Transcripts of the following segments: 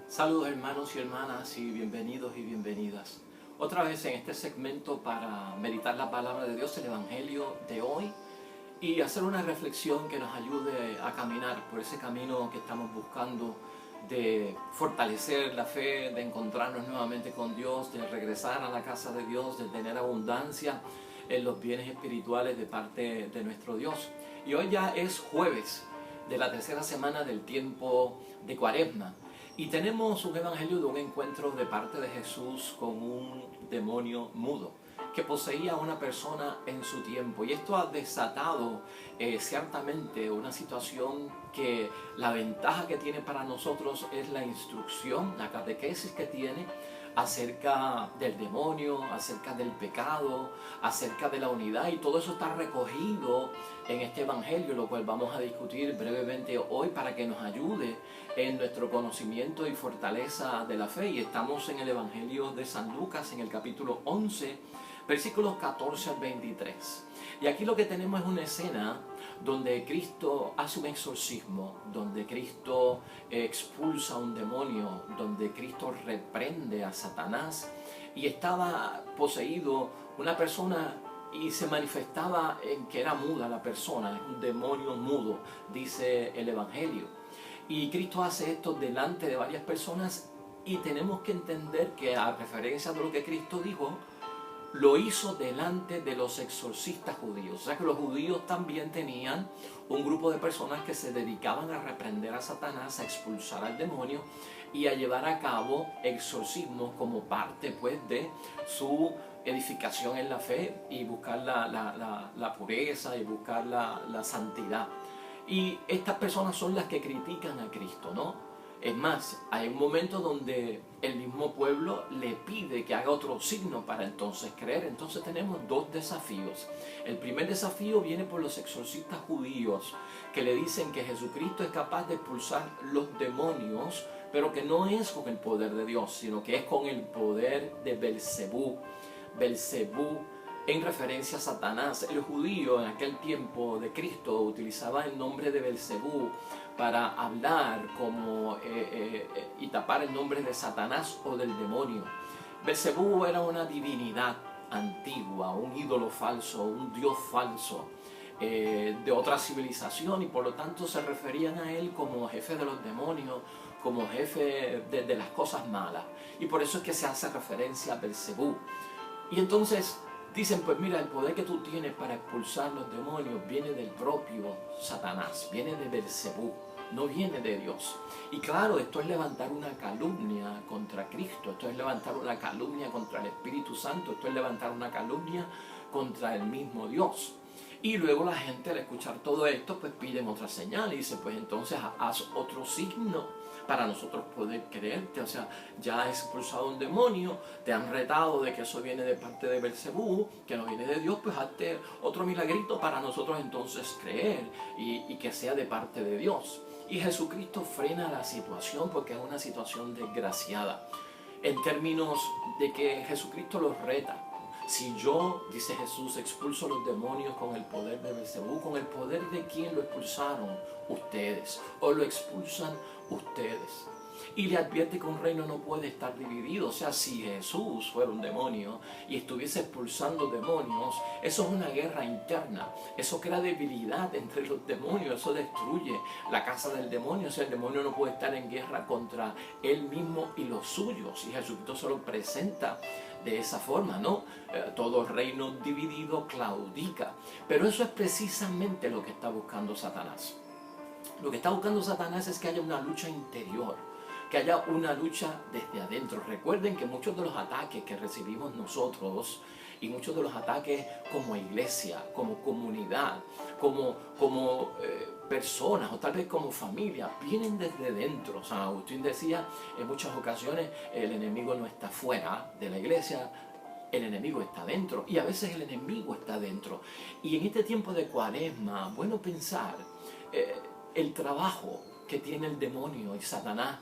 Saludos hermanos y hermanas y bienvenidos y bienvenidas. Otra vez en este segmento para meditar la palabra de Dios, el Evangelio de hoy, y hacer una reflexión que nos ayude a caminar por ese camino que estamos buscando de fortalecer la fe, de encontrarnos nuevamente con Dios, de regresar a la casa de Dios, de tener abundancia en los bienes espirituales de parte de nuestro Dios. Y hoy ya es jueves de la tercera semana del tiempo de Cuaresma. Y tenemos un evangelio de un encuentro de parte de Jesús con un demonio mudo que poseía a una persona en su tiempo. Y esto ha desatado ciertamente una situación que la ventaja que tiene para nosotros es la instrucción, la catequesis que tiene acerca del demonio, acerca del pecado, acerca de la unidad, y todo eso está recogido en este evangelio, lo cual vamos a discutir brevemente hoy para que nos ayude en nuestro conocimiento y fortaleza de la fe. Y estamos en el evangelio de San Lucas, en el capítulo 11, versículos 14 al 23. Y aquí lo que tenemos es una escena donde Cristo hace un exorcismo, donde Cristo expulsa a un demonio, donde Cristo reprende a Satanás, y estaba poseído una persona y se manifestaba en que era muda la persona, es un demonio mudo, dice el Evangelio. Y Cristo hace esto delante de varias personas, y tenemos que entender que, a referencia de lo que Cristo dijo, lo hizo delante de los exorcistas judíos. O sea que los judíos también tenían un grupo de personas que se dedicaban a reprender a Satanás, a expulsar al demonio y a llevar a cabo exorcismos como parte pues de su edificación en la fe y buscar la pureza y buscar la santidad. Y estas personas son las que critican a Cristo, ¿no? Es más, hay un momento donde el mismo pueblo le pide que haga otro signo para entonces creer. Entonces tenemos dos desafíos. El primer desafío viene por los exorcistas judíos, que le dicen que Jesucristo es capaz de expulsar los demonios, pero que no es con el poder de Dios, sino que es con el poder de Belcebú. Belcebú en referencia a Satanás. El judío en aquel tiempo de Cristo utilizaba el nombre de Belcebú para hablar y tapar el nombre de Satanás o del demonio. Belcebú era una divinidad antigua, un ídolo falso, un dios falso de otra civilización, y por lo tanto se referían a él como jefe de los demonios, como jefe de las cosas malas, y por eso es que se hace referencia a Belcebú. Y entonces dicen, pues mira, el poder que tú tienes para expulsar los demonios viene del propio Satanás, viene de Belcebú, no viene de Dios. Y claro, esto es levantar una calumnia contra Cristo, esto es levantar una calumnia contra el Espíritu Santo, esto es levantar una calumnia contra el mismo Dios. Y luego la gente, al escuchar todo esto, pues piden otra señal y dice, pues entonces haz otro signo para nosotros poder creerte. O sea, ya has expulsado un demonio, te han retado de que eso viene de parte de Belcebú, que no viene de Dios, pues hazte otro milagrito para nosotros entonces creer y que sea de parte de Dios. Y Jesucristo frena la situación, porque es una situación desgraciada, en términos de que Jesucristo los reta. Si yo, dice Jesús, expulso los demonios con el poder de Belcebú, ¿con el poder de quién lo expulsaron? Ustedes. ¿O lo expulsan ustedes? Y le advierte que un reino no puede estar dividido. O sea, si Jesús fuera un demonio y estuviese expulsando demonios, eso es una guerra interna. Eso crea debilidad entre los demonios. Eso destruye la casa del demonio. O sea, el demonio no puede estar en guerra contra él mismo y los suyos. Y Jesucristo se lo presenta de esa forma, ¿no? Todo reino dividido claudica. Pero eso es precisamente lo que está buscando Satanás. Lo que está buscando Satanás es que haya una lucha interior, que haya una lucha desde adentro. Recuerden que muchos de los ataques que recibimos nosotros, y muchos de los ataques como iglesia, como comunidad, como personas o tal vez como familia, vienen desde dentro. San Agustín decía en muchas ocasiones, el enemigo no está fuera de la iglesia, el enemigo está dentro, y a veces el enemigo está dentro. Y en este tiempo de Cuaresma, bueno pensar el trabajo que tiene el demonio y Satanás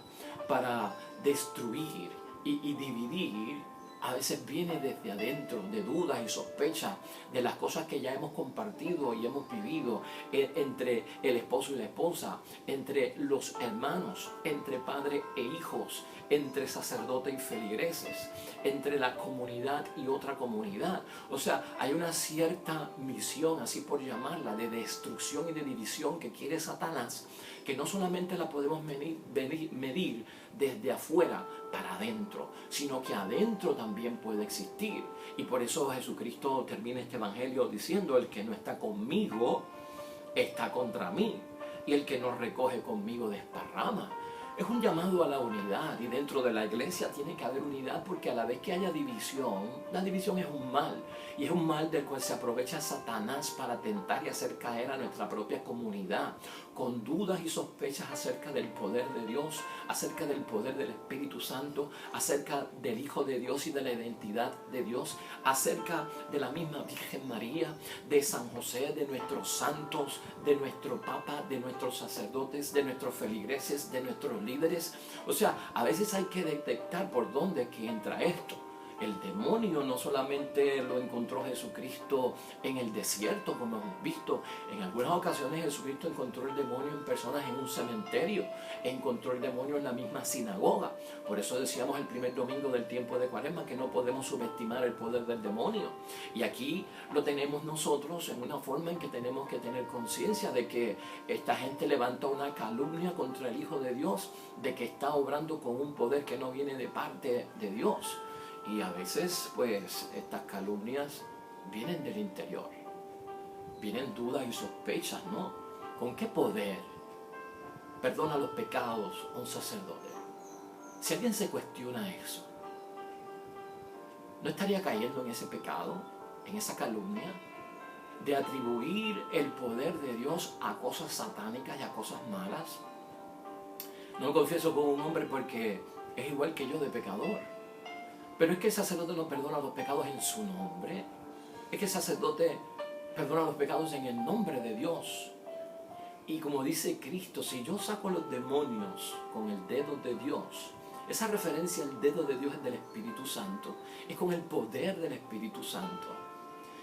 para destruir y dividir a veces viene desde adentro, de dudas y sospechas de las cosas que ya hemos compartido y hemos vivido entre el esposo y la esposa, entre los hermanos, entre padre e hijos, entre sacerdote y feligreses, entre la comunidad y otra comunidad. O sea, hay una cierta misión, así por llamarla, de destrucción y de división que quiere Satanás, que no solamente la podemos medir desde afuera para adentro, sino que adentro también puede existir. Y por eso Jesucristo termina este evangelio diciendo: el que no está conmigo está contra mí, y el que no recoge conmigo desparrama. Es un llamado a la unidad, y dentro de la iglesia tiene que haber unidad, porque a la vez que haya división, la división es un mal, y es un mal del cual se aprovecha Satanás para tentar y hacer caer a nuestra propia comunidad, con dudas y sospechas acerca del poder de Dios, acerca del poder del Espíritu Santo, acerca del Hijo de Dios y de la identidad de Dios, acerca de la misma Virgen María, de San José, de nuestros santos, de nuestro Papa, de nuestros sacerdotes, de nuestros feligreses, de nuestros líderes. O sea, a veces hay que detectar por dónde que entra esto. El demonio no solamente lo encontró Jesucristo en el desierto, como hemos visto. En algunas ocasiones Jesucristo encontró el demonio en personas en un cementerio, encontró el demonio en la misma sinagoga. Por eso decíamos el primer domingo del tiempo de Cuaresma que no podemos subestimar el poder del demonio. Y aquí lo tenemos nosotros en una forma en que tenemos que tener conciencia de que esta gente levanta una calumnia contra el Hijo de Dios, de que está obrando con un poder que no viene de parte de Dios. Y a veces, pues, estas calumnias vienen del interior. Vienen dudas y sospechas, ¿no? ¿Con qué poder perdona los pecados un sacerdote? Si alguien se cuestiona eso, ¿no estaría cayendo en ese pecado, en esa calumnia, de atribuir el poder de Dios a cosas satánicas y a cosas malas? No me confieso como un hombre porque es igual que yo de pecador. Pero es que el sacerdote no perdona los pecados en su nombre. Es que el sacerdote perdona los pecados en el nombre de Dios. Y como dice Cristo, si yo saco a los demonios con el dedo de Dios, esa referencia al dedo de Dios es del Espíritu Santo, es con el poder del Espíritu Santo.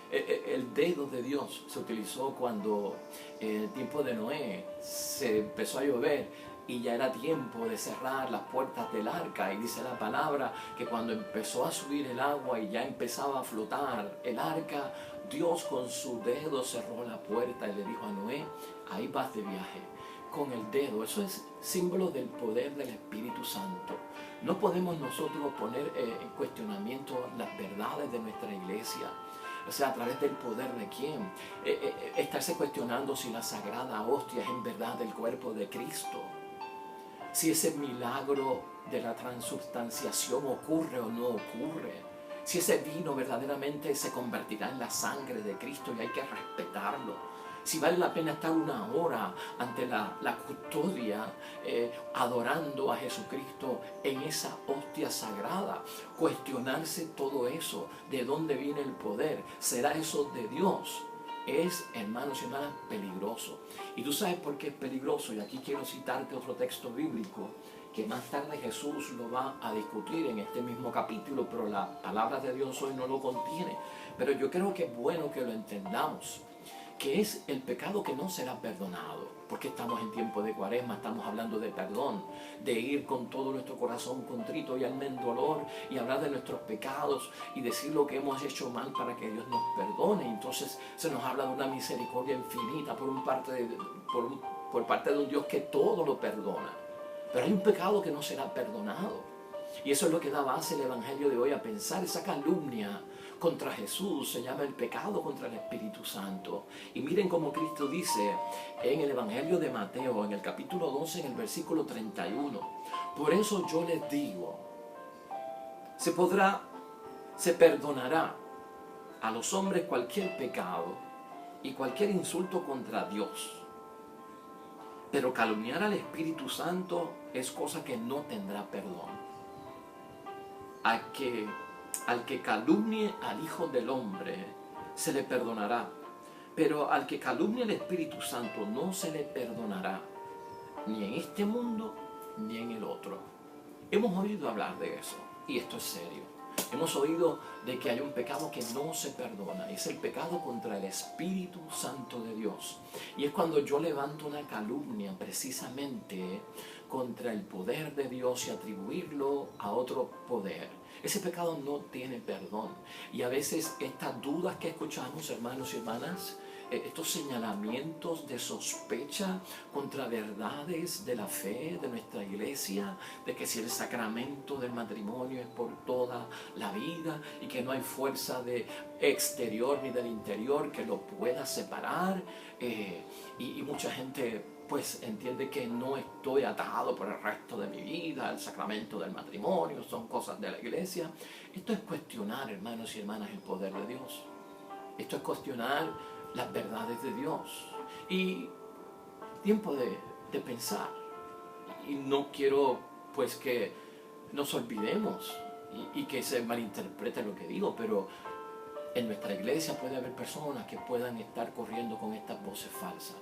El dedo de Dios se utilizó cuando en el tiempo de Noé se empezó a llover y ya era tiempo de cerrar las puertas del arca, y dice la palabra que cuando empezó a subir el agua y ya empezaba a flotar el arca, Dios con su dedo cerró la puerta y le dijo a Noé: ahí vas de viaje, con el dedo. Eso es símbolo del poder del Espíritu Santo. No podemos nosotros poner en cuestionamiento las verdades de nuestra iglesia. O sea, a través del poder de quién. Estarse cuestionando si la sagrada hostia es en verdad el cuerpo de Cristo. Si ese milagro de la transubstanciación ocurre o no ocurre. Si ese vino verdaderamente se convertirá en la sangre de Cristo y hay que respetarlo. Si vale la pena estar una hora ante la custodia adorando a Jesucristo en esa hostia sagrada. Cuestionarse todo eso, de dónde viene el poder, ¿será eso de Dios? Es, hermanos y hermanas, peligroso. Y tú sabes por qué es peligroso, y aquí quiero citarte otro texto bíblico que más tarde Jesús lo va a discutir en este mismo capítulo, pero la palabra de Dios hoy no lo contiene. Pero yo creo que es bueno que lo entendamos, que es el pecado que no será perdonado, porque estamos en tiempo de Cuaresma, estamos hablando de perdón, de ir con todo nuestro corazón contrito y alma en dolor y hablar de nuestros pecados y decir lo que hemos hecho mal para que Dios nos perdone. Entonces se nos habla de una misericordia infinita por parte de un Dios que todo lo perdona. Pero hay un pecado que no será perdonado. Y eso es lo que da base el Evangelio de hoy a pensar. Esa calumnia contra Jesús se llama el pecado contra el Espíritu Santo. Y miren cómo Cristo dice en el Evangelio de Mateo, en el capítulo 12, en el versículo 31. Por eso yo les digo, se perdonará a los hombres cualquier pecado y cualquier insulto contra Dios. Pero calumniar al Espíritu Santo es cosa que no tendrá perdón. Al que calumnie al Hijo del Hombre se le perdonará, pero al que calumnie al Espíritu Santo no se le perdonará, ni en este mundo ni en el otro. Hemos oído hablar de eso, y esto es serio. Hemos oído de que hay un pecado que no se perdona. Es el pecado contra el Espíritu Santo de Dios. Y es cuando yo levanto una calumnia precisamente contra el poder de Dios y atribuirlo a otro poder. Ese pecado no tiene perdón. Y a veces estas dudas que escuchamos, hermanos y hermanas, estos señalamientos de sospecha contra verdades de la fe de nuestra iglesia, de que si el sacramento del matrimonio es por toda la vida y que no hay fuerza de exterior ni del interior que lo pueda separar, y mucha gente pues entiende que no estoy atado por el resto de mi vida al sacramento del matrimonio, son cosas de la iglesia. Esto es cuestionar, hermanos y hermanas, el poder de Dios. Esto es cuestionar las verdades de Dios. Y tiempo de pensar. Y no quiero pues que nos olvidemos y que se malinterprete lo que digo, pero en nuestra iglesia puede haber personas que puedan estar corriendo con estas voces falsas,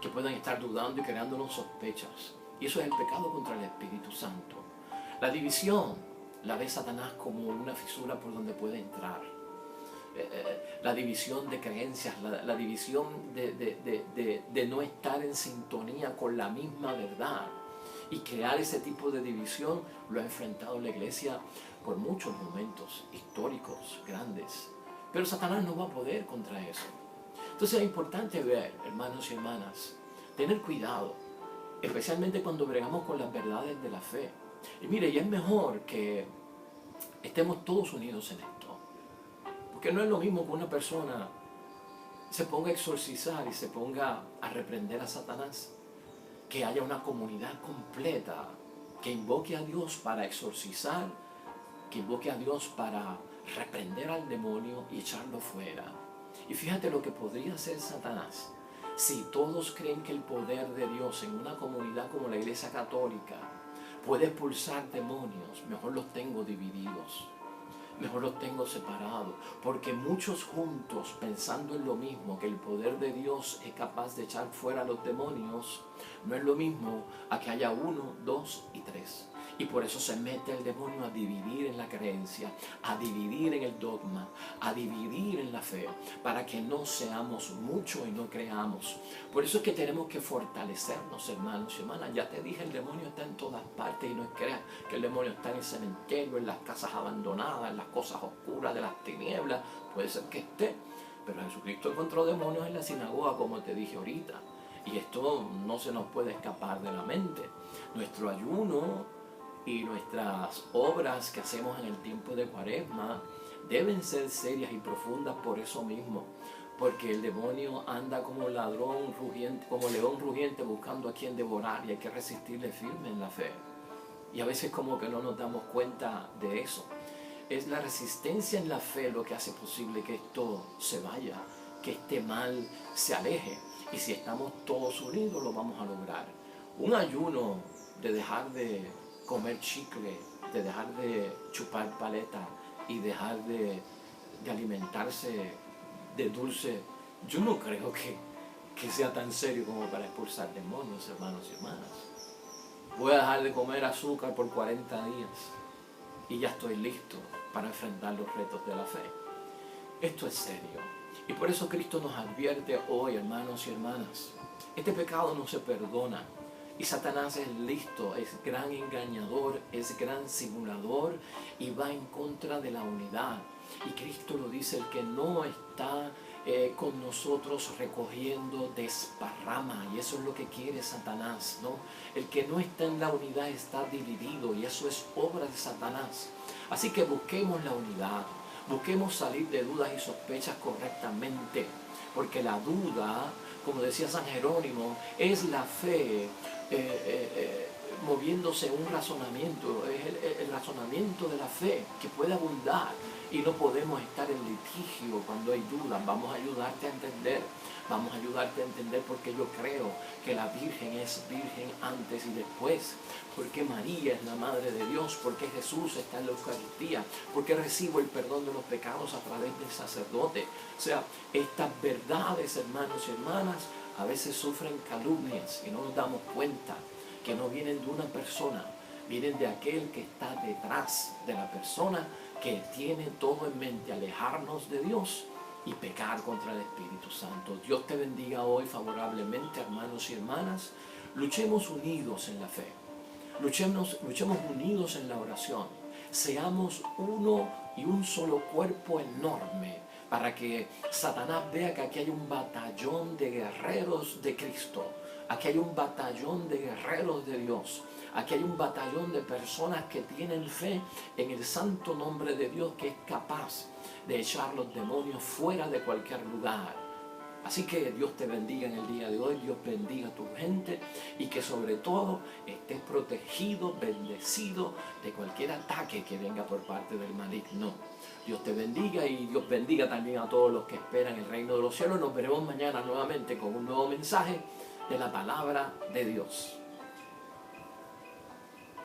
que puedan estar dudando y creándonos sospechas. Y eso es el pecado contra el Espíritu Santo. La división la ve Satanás como una fisura por donde puede entrar. La división de creencias, la división de no estar en sintonía con la misma verdad. Y crear ese tipo de división lo ha enfrentado la iglesia por muchos momentos históricos grandes. Pero Satanás no va a poder contra eso. Entonces es importante ver, hermanos y hermanas, tener cuidado, especialmente cuando bregamos con las verdades de la fe. Y mire, y es mejor que estemos todos unidos en esto. Porque no es lo mismo que una persona se ponga a exorcizar y se ponga a reprender a Satanás, que haya una comunidad completa que invoque a Dios para exorcizar, que invoque a Dios para reprender al demonio y echarlo fuera. Y fíjate lo que podría hacer Satanás si todos creen que el poder de Dios en una comunidad como la Iglesia Católica puede expulsar demonios. Mejor los tengo divididos, mejor los tengo separados, porque muchos juntos pensando en lo mismo, que el poder de Dios es capaz de echar fuera a los demonios, no es lo mismo a que haya 1, 2 y 3. Y por eso se mete el demonio a dividir en la creencia, a dividir en el dogma, a dividir en la fe, para que no seamos muchos y no creamos. Por eso es que tenemos que fortalecernos, hermanos y hermanas. Ya te dije, el demonio está en todas partes y no creas que el demonio está en el cementerio, en las casas abandonadas, en las cosas oscuras de las tinieblas. Puede ser que esté, pero Jesucristo encontró demonios en la sinagoga, como te dije ahorita. Y esto no se nos puede escapar de la mente. Nuestro ayuno y nuestras obras que hacemos en el tiempo de Cuaresma deben ser serias y profundas por eso mismo, porque el demonio anda como ladrón rugiente, como león rugiente buscando a quien devorar, y hay que resistirle firme en la fe. Y a veces como que no nos damos cuenta de eso. Es la resistencia en la fe lo que hace posible que esto se vaya, que este mal se aleje. Y si estamos todos unidos lo vamos a lograr. Un ayuno de dejar de comer chicle, de dejar de chupar paleta y dejar de alimentarse de dulce, yo no creo que sea tan serio como para expulsar demonios, hermanos y hermanas. Voy a dejar de comer azúcar por 40 días y ya estoy listo para enfrentar los retos de la fe. Esto es serio. Y por eso Cristo nos advierte hoy, hermanos y hermanas, este pecado no se perdona. Y Satanás es listo, es gran engañador, es gran simulador y va en contra de la unidad. Y Cristo lo dice, el que no está con nosotros recogiendo desparrama, y eso es lo que quiere Satanás, ¿no? El que no está en la unidad está dividido, y eso es obra de Satanás. Así que busquemos la unidad, busquemos salir de dudas y sospechas correctamente, porque la duda, como decía San Jerónimo, es la fe moviéndose en un razonamiento, es el razonamiento de la fe que puede abundar, y no podemos estar en litigio cuando hay dudas. Vamos a ayudarte a entender porque yo creo que la Virgen es virgen antes y después, porque María es la Madre de Dios, porque Jesús está en la Eucaristía, porque recibo el perdón de los pecados a través del sacerdote. O sea, estas verdades, hermanos y hermanas, a veces sufren calumnias y no nos damos cuenta que no vienen de una persona, vienen de aquel que está detrás de la persona que tiene todo en mente, alejarnos de Dios y pecar contra el Espíritu Santo. Dios te bendiga hoy favorablemente, hermanos y hermanas. Luchemos unidos en la fe. Luchemos unidos en la oración. Seamos uno y un solo cuerpo enorme para que Satanás vea que aquí hay un batallón de guerreros de Cristo. Aquí hay un batallón de guerreros de Dios. Aquí hay un batallón de personas que tienen fe en el santo nombre de Dios, que es capaz de echar los demonios fuera de cualquier lugar. Así que Dios te bendiga en el día de hoy, Dios bendiga a tu gente y que sobre todo estés protegido, bendecido de cualquier ataque que venga por parte del maligno. Dios te bendiga y Dios bendiga también a todos los que esperan el reino de los cielos. Nos veremos mañana nuevamente con un nuevo mensaje de la palabra de Dios.